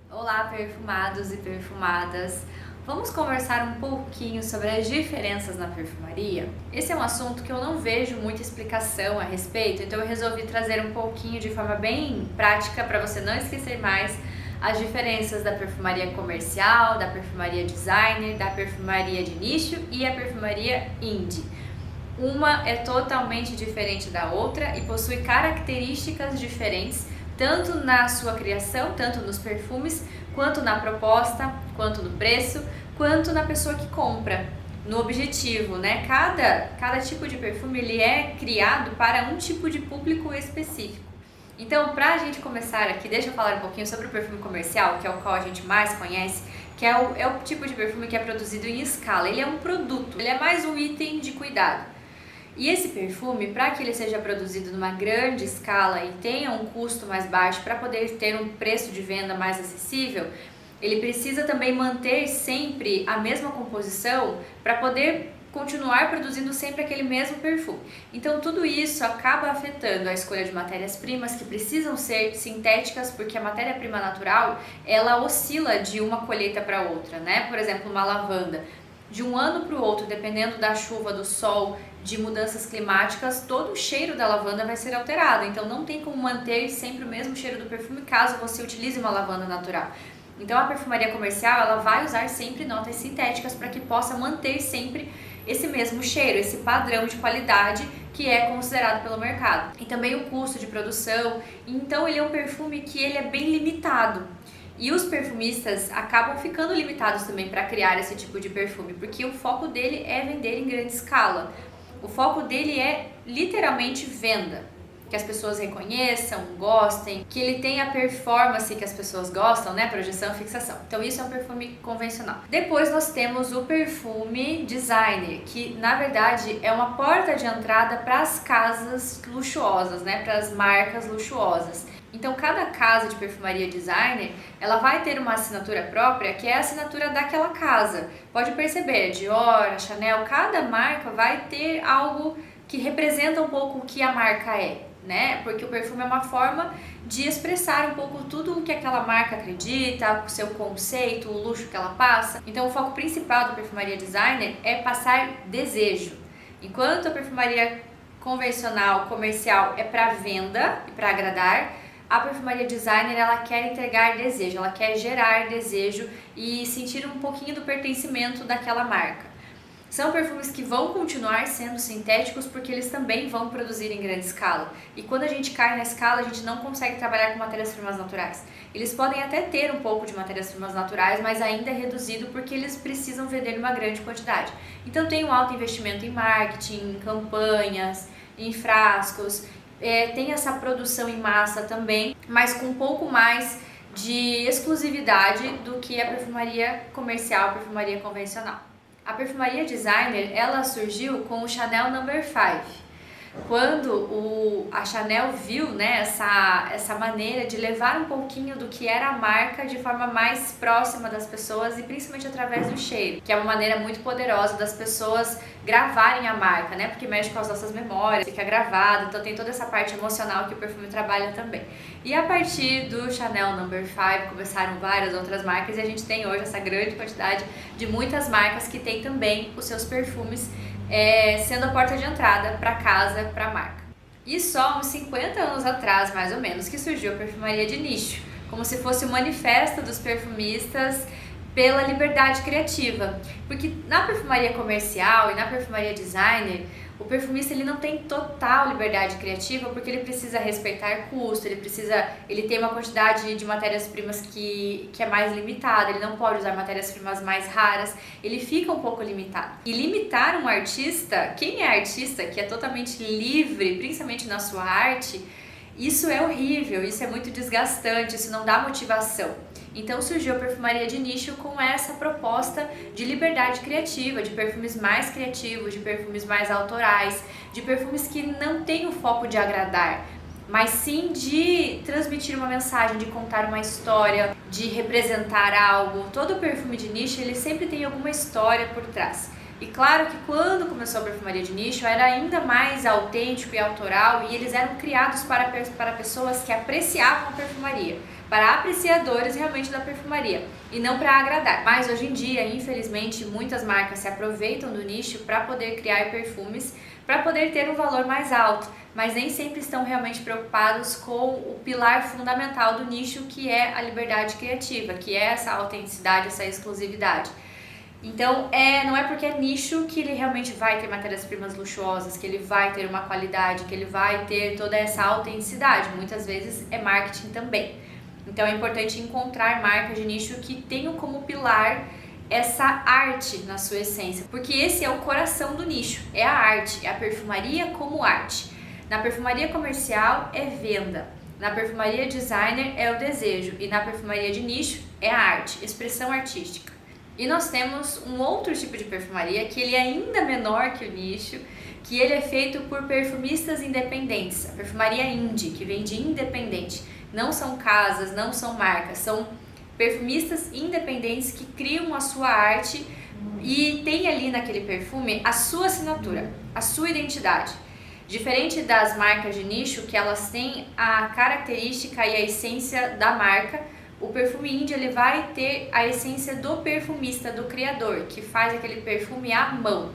Olá, perfumados e perfumadas! Vamos conversar um pouquinho sobre as diferenças na perfumaria? Esse é um assunto que eu não vejo muita explicação a respeito, então eu resolvi trazer um pouquinho de forma bem prática para você não esquecer mais as diferenças da perfumaria comercial, da perfumaria designer, da perfumaria de nicho e a perfumaria indie. Uma é totalmente diferente da outra e possui características diferentes tanto na sua criação, tanto nos perfumes, quanto na proposta, quanto no preço, quanto na pessoa que compra, no objetivo, né? Cada tipo de perfume ele é criado para um tipo de público específico. Então, para a gente começar aqui, deixa eu falar um pouquinho sobre o perfume comercial, que é o qual a gente mais conhece, que é o tipo de perfume que é produzido em escala. Ele é um produto, ele é mais um item de cuidado. E esse perfume, para que ele seja produzido numa grande escala e tenha um custo mais baixo, para poder ter um preço de venda mais acessível, ele precisa também manter sempre a mesma composição para poder continuar produzindo sempre aquele mesmo perfume. Então tudo isso acaba afetando a escolha de matérias-primas que precisam ser sintéticas, porque a matéria-prima natural, ela oscila de uma colheita para outra, né? Por exemplo, uma lavanda, de um ano para o outro, dependendo da chuva, do sol, de mudanças climáticas, todo o cheiro da lavanda vai ser alterado. Então não tem como manter sempre o mesmo cheiro do perfume caso você utilize uma lavanda natural. Então a perfumaria comercial ela vai usar sempre notas sintéticas para que possa manter sempre esse mesmo cheiro, esse padrão de qualidade que é considerado pelo mercado. E também o custo de produção. Então ele é um perfume que ele é bem limitado. E os perfumistas acabam ficando limitados também para criar esse tipo de perfume, porque o foco dele é vender em grande escala. O foco dele é literalmente venda, que as pessoas reconheçam, gostem, que ele tenha a performance que as pessoas gostam, né? Projeção, fixação. Então isso é um perfume convencional. Depois nós temos o perfume designer, que na verdade é uma porta de entrada para as casas luxuosas, né? Para as marcas luxuosas. Então cada casa de perfumaria designer, ela vai ter uma assinatura própria, que é a assinatura daquela casa. Pode perceber, Dior, Chanel, cada marca vai ter algo que representa um pouco o que a marca é, né? Porque o perfume é uma forma de expressar um pouco tudo o que aquela marca acredita, o seu conceito, o luxo que ela passa. Então o foco principal da perfumaria designer é passar desejo. Enquanto a perfumaria convencional, comercial é para venda e para agradar, a perfumaria designer ela quer entregar desejo, ela quer gerar desejo e sentir um pouquinho do pertencimento daquela marca. São perfumes que vão continuar sendo sintéticos porque eles também vão produzir em grande escala. E quando a gente cai na escala, a gente não consegue trabalhar com matérias-primas naturais. Eles podem até ter um pouco de matérias-primas naturais, mas ainda é reduzido porque eles precisam vender uma grande quantidade. Então tem um alto investimento em marketing, em campanhas, em frascos. Tem essa produção em massa também, mas com um pouco mais de exclusividade do que a perfumaria comercial, a perfumaria convencional. A perfumaria designer, ela surgiu com o Chanel No. 5. Quando a Chanel viu, né, essa maneira de levar um pouquinho do que era a marca de forma mais próxima das pessoas e principalmente através do cheiro, que é uma maneira muito poderosa das pessoas gravarem a marca, né, porque mexe com as nossas memórias, fica gravado, então tem toda essa parte emocional que o perfume trabalha também. E a partir do Chanel No. 5 começaram várias outras marcas e a gente tem hoje essa grande quantidade de muitas marcas que tem também os seus perfumes sendo a porta de entrada para casa, para a marca. E só uns 50 anos atrás, mais ou menos, que surgiu a perfumaria de nicho, como se fosse o manifesto dos perfumistas pela liberdade criativa. Porque na perfumaria comercial e na perfumaria designer, o perfumista ele não tem total liberdade criativa porque ele precisa respeitar custo, ele tem uma quantidade de matérias-primas que é mais limitada, ele não pode usar matérias-primas mais raras, ele fica um pouco limitado. E limitar um artista, quem é artista, que é totalmente livre, principalmente na sua arte, isso é horrível, isso é muito desgastante, isso não dá motivação. Então surgiu a perfumaria de nicho com essa proposta de liberdade criativa, de perfumes mais criativos, de perfumes mais autorais, de perfumes que não têm o foco de agradar, mas sim de transmitir uma mensagem, de contar uma história, de representar algo. Todo perfume de nicho ele sempre tem alguma história por trás. E claro que quando começou a perfumaria de nicho era ainda mais autêntico e autoral e eles eram criados para pessoas que apreciavam a perfumaria. para apreciadores realmente da perfumaria e não para agradar. Mas hoje em dia, infelizmente, muitas marcas se aproveitam do nicho para poder criar perfumes, para poder ter um valor mais alto, mas nem sempre estão realmente preocupados com o pilar fundamental do nicho, que é a liberdade criativa, que é essa autenticidade, essa exclusividade. Então, não é porque é nicho que ele realmente vai ter matérias-primas luxuosas, que ele vai ter uma qualidade, que ele vai ter toda essa autenticidade. Muitas vezes é marketing também. Então, é importante encontrar marcas de nicho que tenham como pilar essa arte na sua essência, porque esse é o coração do nicho, é a arte, é a perfumaria como arte. Na perfumaria comercial é venda, na perfumaria designer é o desejo e na perfumaria de nicho é a arte, expressão artística. E nós temos um outro tipo de perfumaria que ele é ainda menor que o nicho, que ele é feito por perfumistas independentes, a perfumaria indie, que vem de independente. Não são casas, não são marcas, são perfumistas independentes que criam a sua arte e tem ali naquele perfume a sua assinatura, a sua identidade. Diferente das marcas de nicho, que elas têm a característica e a essência da marca, o perfume indie ele vai ter a essência do perfumista, do criador, que faz aquele perfume à mão.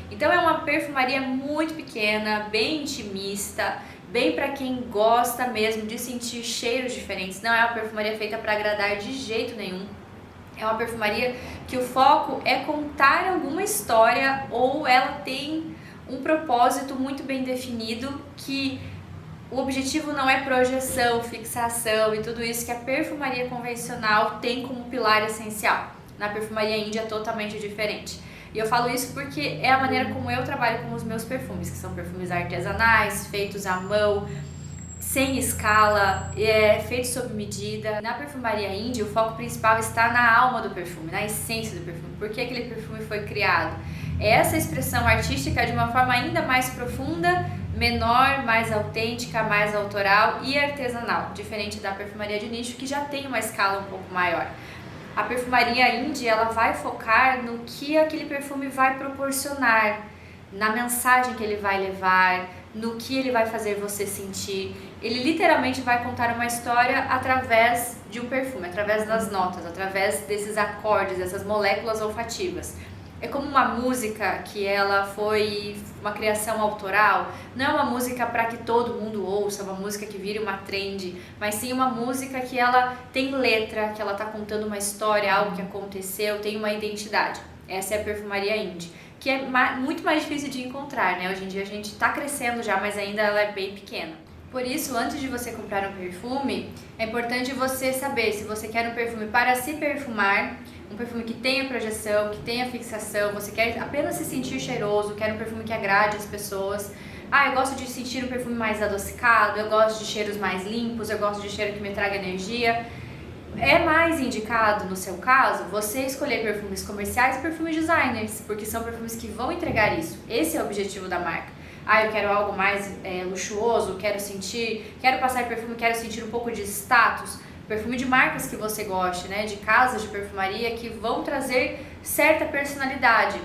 Então é uma perfumaria muito pequena, bem intimista, bem para quem gosta mesmo de sentir cheiros diferentes. Não é uma perfumaria feita para agradar de jeito nenhum. É uma perfumaria que o foco é contar alguma história ou ela tem um propósito muito bem definido, que o objetivo não é projeção, fixação e tudo isso que a perfumaria convencional tem como pilar essencial. Na perfumaria indie é totalmente diferente. E eu falo isso porque é a maneira como eu trabalho com os meus perfumes, que são perfumes artesanais, feitos à mão, sem escala, feitos sob medida. Na perfumaria indie, o foco principal está na alma do perfume, na essência do perfume. Por que aquele perfume foi criado? É essa expressão artística de uma forma ainda mais profunda, menor, mais autêntica, mais autoral e artesanal, diferente da perfumaria de nicho, que já tem uma escala um pouco maior. A perfumaria indie, ela vai focar no que aquele perfume vai proporcionar, na mensagem que ele vai levar, no que ele vai fazer você sentir. Ele literalmente vai contar uma história através de um perfume, através das notas, através desses acordes, dessas moléculas olfativas. É como uma música que ela foi uma criação autoral, não é uma música para que todo mundo ouça, uma música que vire uma trend, mas sim uma música que ela tem letra, que ela está contando uma história, algo que aconteceu, tem uma identidade. Essa é a perfumaria indie, que é muito mais difícil de encontrar, né? Hoje em dia a gente está crescendo já, mas ainda ela é bem pequena. Por isso, antes de você comprar um perfume, é importante você saber se você quer um perfume para se perfumar, um perfume que tenha projeção, que tenha fixação, você quer apenas se sentir cheiroso, quer um perfume que agrade as pessoas. Eu gosto de sentir um perfume mais adocicado, eu gosto de cheiros mais limpos, eu gosto de cheiro que me traga energia. É mais indicado, no seu caso, você escolher perfumes comerciais e perfumes designers, porque são perfumes que vão entregar isso. Esse é o objetivo da marca. Eu quero algo mais luxuoso, quero passar perfume, quero sentir um pouco de status. Perfume de marcas que você goste, né? De casas de perfumaria que vão trazer certa personalidade.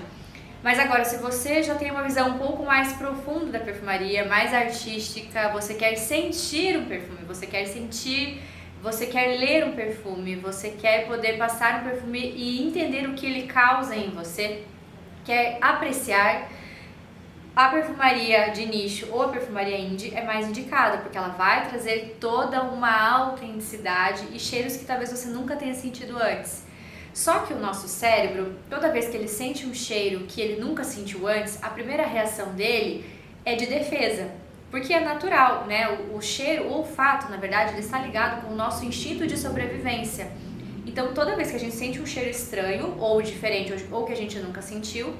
Mas agora, se você já tem uma visão um pouco mais profunda da perfumaria, mais artística, você quer sentir um perfume, você quer ler um perfume, você quer poder passar um perfume e entender o que ele causa em você, quer apreciar, a perfumaria de nicho ou a perfumaria indie é mais indicada, porque ela vai trazer toda uma autenticidade e cheiros que talvez você nunca tenha sentido antes. Só que o nosso cérebro, toda vez que ele sente um cheiro que ele nunca sentiu antes, a primeira reação dele é de defesa, porque é natural, né? O cheiro, o olfato, na verdade, ele está ligado com o nosso instinto de sobrevivência. Então, toda vez que a gente sente um cheiro estranho ou diferente ou que a gente nunca sentiu,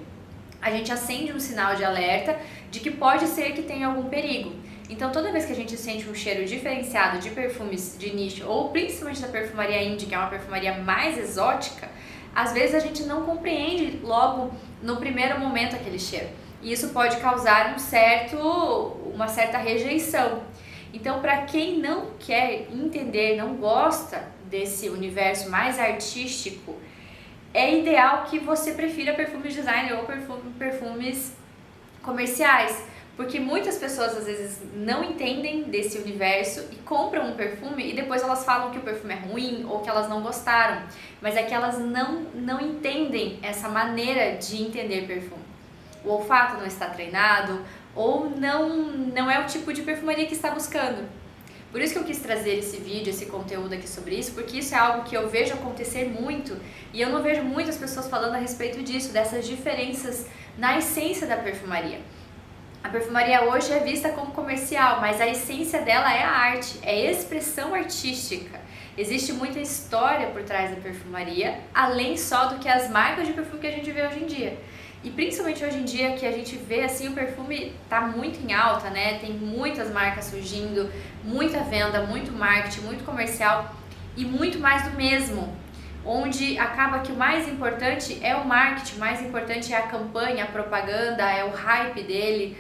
a gente acende um sinal de alerta de que pode ser que tenha algum perigo. Então, toda vez que a gente sente um cheiro diferenciado de perfumes de nicho, ou principalmente da perfumaria indie, que é uma perfumaria mais exótica, às vezes a gente não compreende logo no primeiro momento aquele cheiro. E isso pode causar uma certa rejeição. Então, para quem não quer entender, não gosta desse universo mais artístico, é ideal que você prefira perfumes designer ou perfumes comerciais, Porque muitas pessoas às vezes não entendem desse universo e compram um perfume e depois elas falam que o perfume é ruim ou que elas não gostaram. Mas é que elas não entendem essa maneira de entender perfume. O olfato não está treinado ou não é o tipo de perfumaria que está buscando. Por isso que eu quis trazer esse vídeo, esse conteúdo aqui sobre isso, porque isso é algo que eu vejo acontecer muito e eu não vejo muitas pessoas falando a respeito disso, dessas diferenças na essência da perfumaria. A perfumaria hoje é vista como comercial, mas a essência dela é a arte, é expressão artística. Existe muita história por trás da perfumaria, além só do que as marcas de perfume que a gente vê hoje em dia. E principalmente hoje em dia que a gente vê assim, o perfume tá muito em alta, né? Tem muitas marcas surgindo, muita venda, muito marketing, muito comercial e muito mais do mesmo. Onde acaba que o mais importante é o marketing, o mais importante é a campanha, a propaganda, é o hype dele,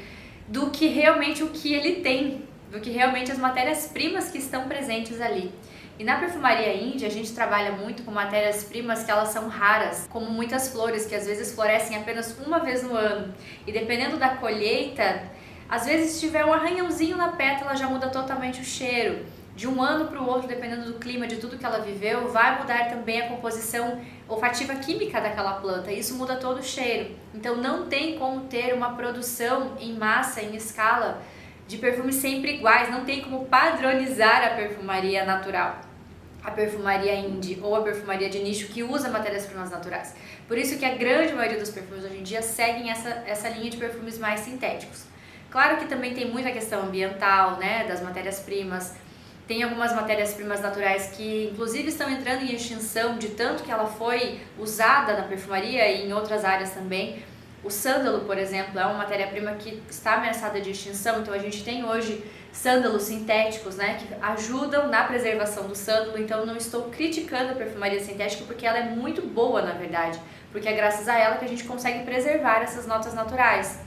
do que realmente o que ele tem, do que realmente as matérias-primas que estão presentes ali. E na perfumaria índia a gente trabalha muito com matérias-primas que elas são raras, como muitas flores que às vezes florescem apenas uma vez no ano. E dependendo da colheita, às vezes se tiver um arranhãozinho na pétala já muda totalmente o cheiro. De um ano para o outro, dependendo do clima, de tudo que ela viveu, vai mudar também a composição olfativa química daquela planta. Isso muda todo o cheiro. Então não tem como ter uma produção em massa, em escala, de perfumes sempre iguais. Não tem como padronizar a perfumaria natural, a perfumaria indie ou a perfumaria de nicho que usa matérias-primas naturais. Por isso que a grande maioria dos perfumes hoje em dia seguem essa linha de perfumes mais sintéticos. Claro que também tem muita questão ambiental, né, das matérias-primas. Tem algumas matérias-primas naturais que inclusive estão entrando em extinção de tanto que ela foi usada na perfumaria e em outras áreas também. O sândalo, por exemplo, é uma matéria-prima que está ameaçada de extinção, então a gente tem hoje sândalos sintéticos, né, que ajudam na preservação do sândalo. Então não estou criticando a perfumaria sintética porque ela é muito boa, na verdade, porque é graças a ela que a gente consegue preservar essas notas naturais.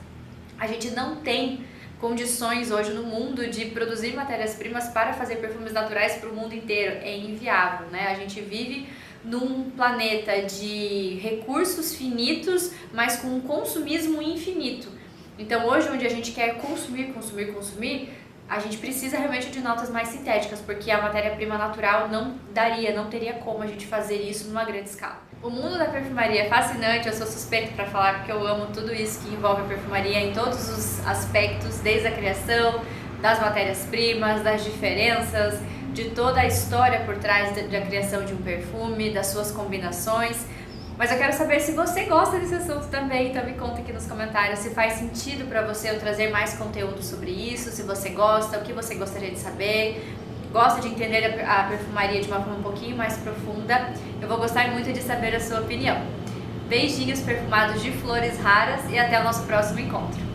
A gente não tem condições hoje no mundo de produzir matérias-primas para fazer perfumes naturais para o mundo inteiro, é inviável, né? A gente vive num planeta de recursos finitos, mas com um consumismo infinito. Então hoje, onde a gente quer consumir, a gente precisa realmente de notas mais sintéticas, porque a matéria-prima natural não teria como a gente fazer isso numa grande escala. O mundo da perfumaria é fascinante, eu sou suspeita para falar porque eu amo tudo isso que envolve a perfumaria em todos os aspectos, desde a criação, das matérias-primas, das diferenças, de toda a história por trás da criação de um perfume, das suas combinações. Mas eu quero saber se você gosta desse assunto também, então me conta aqui nos comentários se faz sentido para você eu trazer mais conteúdo sobre isso, se você gosta, o que você gostaria de saber, gosta de entender a perfumaria de uma forma um pouquinho mais profunda. Eu vou gostar muito de saber a sua opinião. Beijinhos perfumados de flores raras e até o nosso próximo encontro.